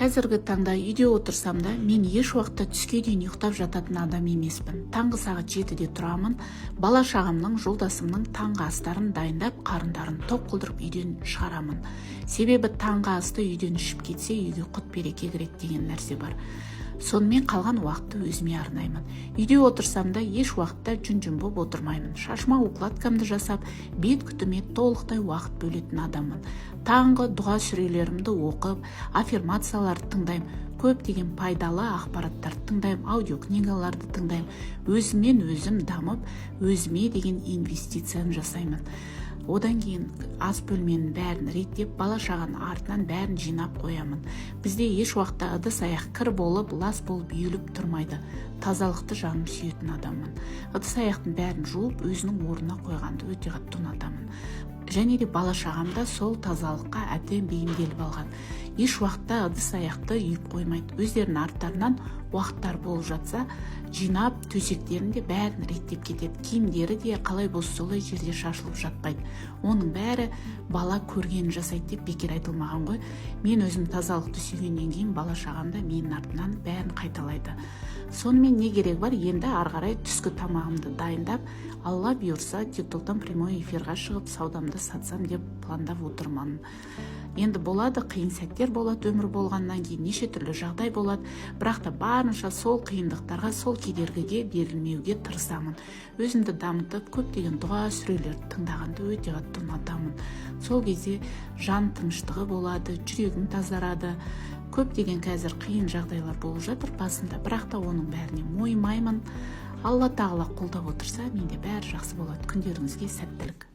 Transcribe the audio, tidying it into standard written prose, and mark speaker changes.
Speaker 1: Қазіргі таңда үйде отырсам да, мен еш уақытта түске дейін ұйықтап жататын адам емеспін. Таңғы сағат 7-де тұрамын, бала шағамның, жолдасымның таңғы астарын дайындап, қарындарын тоқ қылдырып үйден шығарамын. Себебі таңғы асты үйден ішіп кетсе, үйге құт береке кіреді деген нәрсе бар. Сонымен қалған уақытты өзіме арнаймын. Үйде отырсам да еш уақытта жүн боп отырмаймын. Шашыма укладкамды жасап, бет күтіме толықтай уақыт бөлетін адаммын. Таңғы дұға сүрелерімді оқып, аффирмацияларды тыңдаймын. Көптеген пайдалы ақпараттарды тыңдаймын, аудиокнигаларды тыңдаймын. Өзіммен өзім дамып, өзіме деген инвестицияны жасаймын. Одан кейін ас бөлменің бәрін реттеп, бала шағаның артынан бәрін жинап қоямын. Бізде еш уақытта ыдыс аяқ кір болып, лас болып үйіліп тұрмайды. Тазалықты жаным сүйетін адаммын. Ыдыс аяқтың бәрін жуып, өзінің орнына қойғанды өте қатты ұнатамын. Және де бала шағамда сол тазалыққа әбден бейімделіп алған. Еш уақытта ыдыс аяқты үйіп қоймайды. Өздерінің арттарынан уақыттар болып жатса, жинап, төсектерін де бәрін реттеп кетеді. Киімдері де қалай болса солай жерде шашылып жатпайды. Оның бәрі бала көргенін жасайды деп бекер айтылмаған ғой. Мен өзім тазалықты сүйгеннен кейін бала шағам да менің артынан бәрін қайталайды. Сонымен не керек бар? Енді арғарай түскі тамағымды дайындап, Алла бұйырса, TikToктан прямой эфирға шығып, саудамды сатсам деп пландап отырмын. Енді болады, қиын сәттер болады, өмір болғаннан кейін неше түрлі жағдай болады, бірақ та барынша сол қиындықтарға, сол кедергіге берілмеуге тырысамын. Өзімді дамытып, көптеген дұға сүрелерді тыңдағанды өте қатты ұнатамын. Сол кезде жан тыныштығы болады, жүрегім тазарады. Көптеген қазір қиын жағдайлар болып жатыр басында, бірақ та оның бәріне мойымаймын. Алла тағала қолдап отырса, менде бәрі жақсы болады. Күндеріңізге сәттілік.